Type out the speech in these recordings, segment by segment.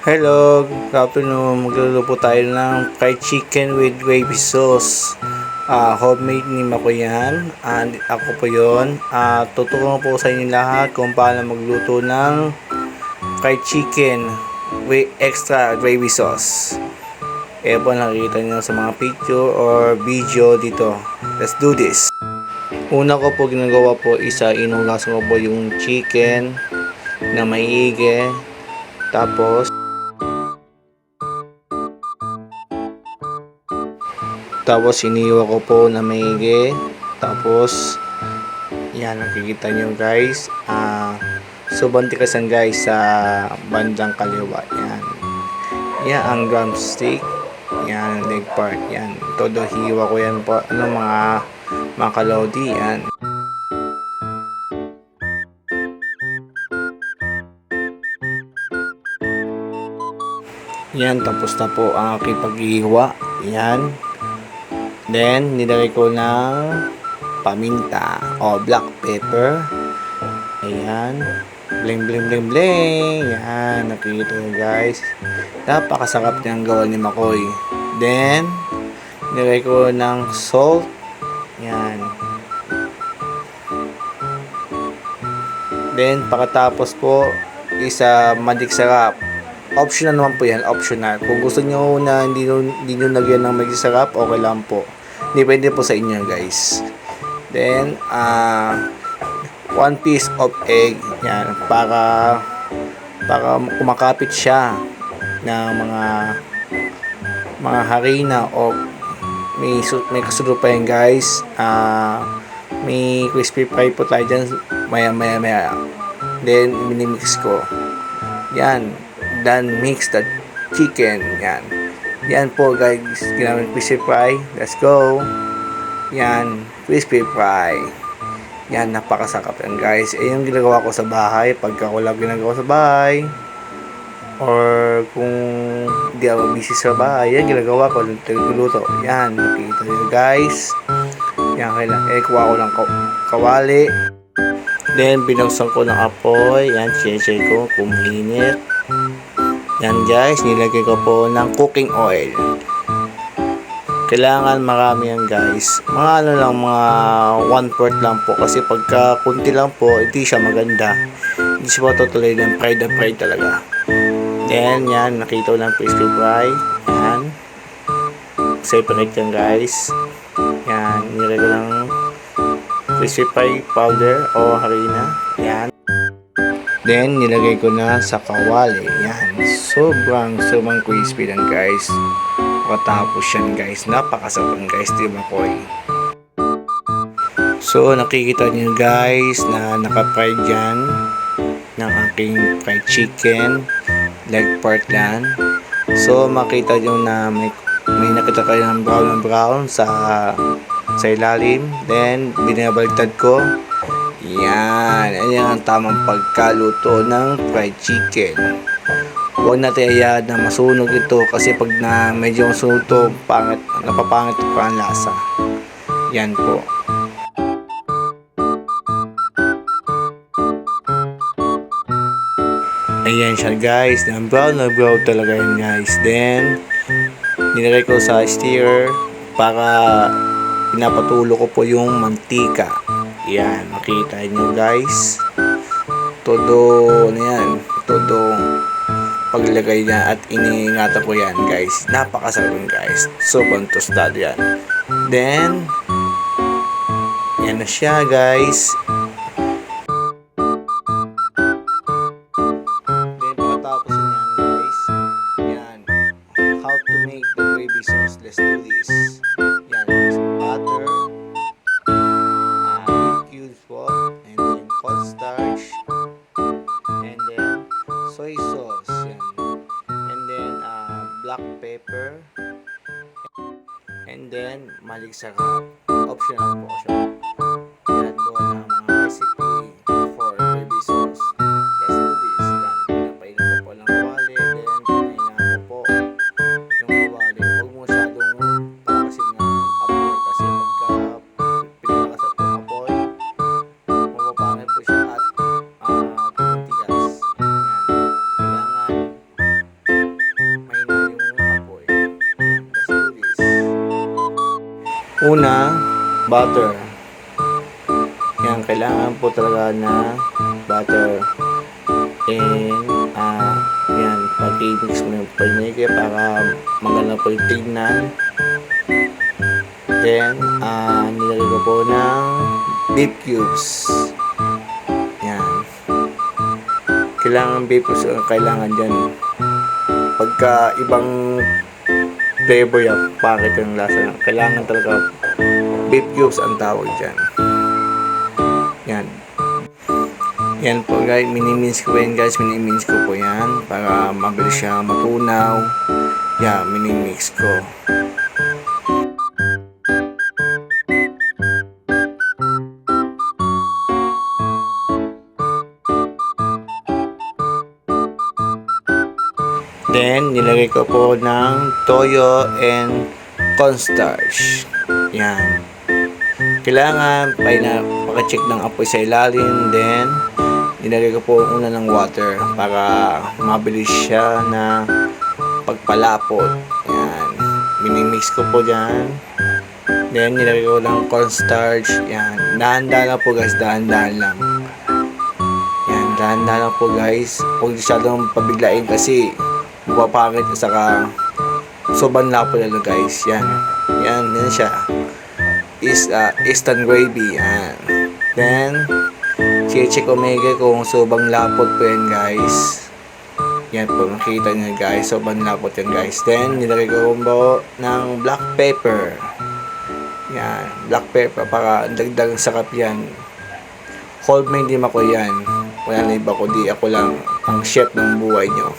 Hello, good afternoon. Magluluto tayo ng fried chicken with gravy sauce. Homemade ni Mako yan. Ako po yun. Tuturuan po sa inyo lahat kung paano magluto ng fried chicken with extra gravy sauce. Kaya po nakikita nyo sa mga picture or video dito. Let's do this. Una ko po ginagawa po isa, inugasan ko po yung chicken na maigi. Tapos iniwa ko po na maigi. Tapos yan, nakikita nyo guys. Subantikasan guys sa bandang kaliwa. Yan. Yan ang drumstick. Yan, leg part. Yan. Todo hiwa ko yan po. Mga kalodi. Yan. Yan, tapos na po ang aking pag-ihiwa. Yan. Then, nilagay ko ng paminta o black pepper. Ayan. Bling, bling, bling, bling. Yan, nakikita nyo guys. Napakasarap niyang gawa ni Makoy. Then, nilagay ko ng salt. Yan. Then, pakatapos po, isa magic sarap. Optional naman po yan, optional. Kung gusto nyo na hindi nyo lagyan ng magic sarap, okay lang po. Depende po sa inyo guys. Then, 1 piece of egg. Yan, para kumakapit siya ng mga harina o may kasunod pa yan guys. May crispy fry po tayo dyan maya. Then, minimix ko. Yan. Then, mix the chicken. Yan po guys, ginamit crispy fry. Let's go. Yan, crispy fry. Yan, napakasarap yan guys. Yung ginagawa ko sa bahay, pagka wala ginagawa sa bahay, or kung hindi ako busy sa bahay, yan ginagawa ko, nagluluto. Yan, nakikita nyo guys. Yan, kailangan, kuha ko ng kawali. Then, binuksan ko ng apoy. Yan, check ko kung mainit. Yan guys, nilagay ko po ng cooking oil. Kailangan marami yan guys. Mga mga 1/4 lang po. Kasi pagka kunti lang po, hindi siya maganda. Hindi siya tutuloy ng fried na fried talaga. Then, yan, nakita ko ng crispy fry. Yan. Separate yan guys. Yan, nilagay ko ng crispy fry powder o harina. Yan. Then, nilagay ko na sa kawali. Yan. Sobrang crispy lang guys. Matapos yan guys. Napakasarap guys. Di ba Koy? So, nakikita niyo guys na naka-fried yan ng aking fried chicken. Leg part yan. So, makita niyo na may nakita kayo ng brown sa ilalim. Then, binabaliktad ko. Yan. Ayan ang tamang pagkaluto ng fried chicken. Huwag natin hayaan na masunog ito kasi pag na medyo masunog ito, napapangit pa ang lasa. Yan po. Ayan siya guys. Brown na brown talaga yan guys. Then, nilagay ko sa stirrer para pinapatulo ko po yung mantika. Yan, makita nyo guys. Todo paglagay niya at iniingatan ko yan guys. Napakasarap guys. Sobrang tostado yan. Then, yan na siya guys. Then, pagkatapos yan guys. Yan. How to make the gravy sauce. Let's do this. Yan guys. Butter. Cubes po. And then cornstarch. And then soy sauce. Yan. And then black pepper. And then malig sarap. Optional po siya. Yan po ang mga recipe for gravy sauce. Let's do this. Yan. Pinapainan ko po ng kawali. Then pinahinaan ko po yung kawali. Huwag mo masyadong pakasin ng apoy kasi pagka pinalakas at ng apoy, mapapangit po siya at tumitigas. Yan. Kailangan Una, butter. Yan, kailangan po talaga na butter. And, yan, pag-mix mo yung panigay para maganda po yung tignan. Then, nilagay ko po ng beef cubes. Yan. Kailangan beef cubes, kailangan dyan. Pagka ibang flavor yan, bakit yung lasa, kailangan talaga beef cubes ang tawag dyan. Yan. Yan po guys, minimins ko yan guys, minimins ko po yan para mabilis siya matunaw. Yan, minimix ko. Then, nilagay ko po ng toyo and cornstarch. Yan. Kailangan paka-check ng apoy sa ilalim. Then, nilagay ko po una ng water para mabilis siya na pagpalapot. Yan. Minimix ko po dyan. Then, nilagay ko ng cornstarch. Yan. Dahan-dahan lang po guys. Dahan-dahan lang. Yan. Dahan-dahan lang po guys. Huwag masyadong pabiglain kasi mapapangit at saka sobrang lapo na guys. Yan. Yan siya. Is instant gravy. Yan. Then, check omega kung sobrang lapot po yan guys. Yan po, makita nyo guys. Sobrang lapot yan guys. Then, nilagay ko po ng black pepper. Yan. Black pepper para dagdag sarap yan. Homemade din ako yan. Wala na iba ko. Di ako lang ang chef ng buhay nyo.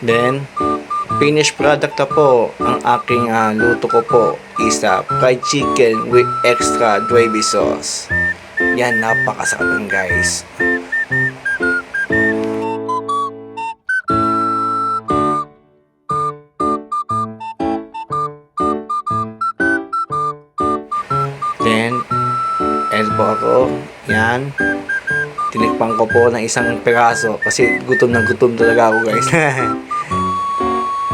Then, finished product na po. Ang aking luto ko po is fried chicken with extra gravy sauce. Yan, napakasarap guys. Then, elbow ako. Yan. Tinikpan ko po ng isang piraso kasi gutom na gutom talaga ako guys.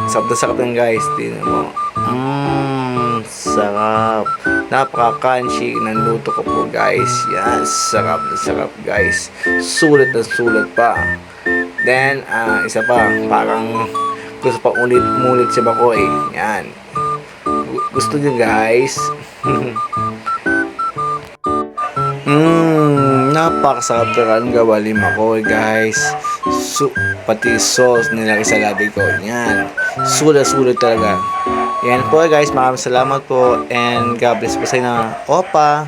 Sarap na sarap yan guys. Tingnan mo. Sarap. Napaka-crunchy ng luto ko po guys. Yan. Sarap na sarap guys. Sulit na sulit pa. Then, isa pa. Parang gusto pa ulit-mulit sa bako eh. Yan. Gusto nyo guys? Napakasarap talaga ng gawa lima ko guys. Pati sauce nilagay sa labi ko. Yan. Sulit talaga. Yan po guys. Maraming salamat po. And God bless po sa inyo. Opa!